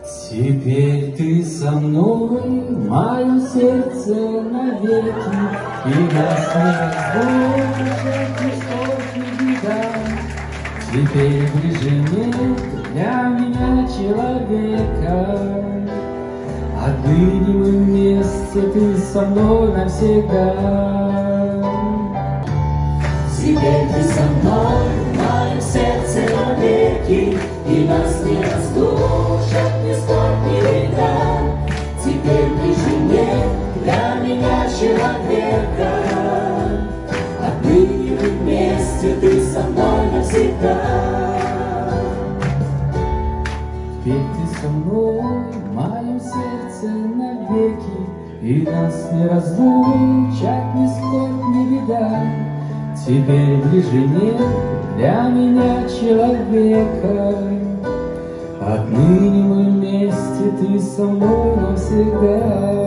Теперь ты со мной, в моем сердце навеки, и нас не разлучит нисколько беда. Теперь ближе нет для меня человека. Отныне мы вместе, ты со мной навсегда. Теперь ты со мной, в моем сердце навеки, и нас не разлучат ни скорбь, ни беда. Теперь ближе нет для меня человека. Отныне мы вместе, ты со мной навсегда. Теперь ты со мной, в моем сердце навеки, и нас не разлучат ни скорбь, ни беда. Теперь ближе нет для меня человека. Отныне мы вместе, ты со мной навсегда.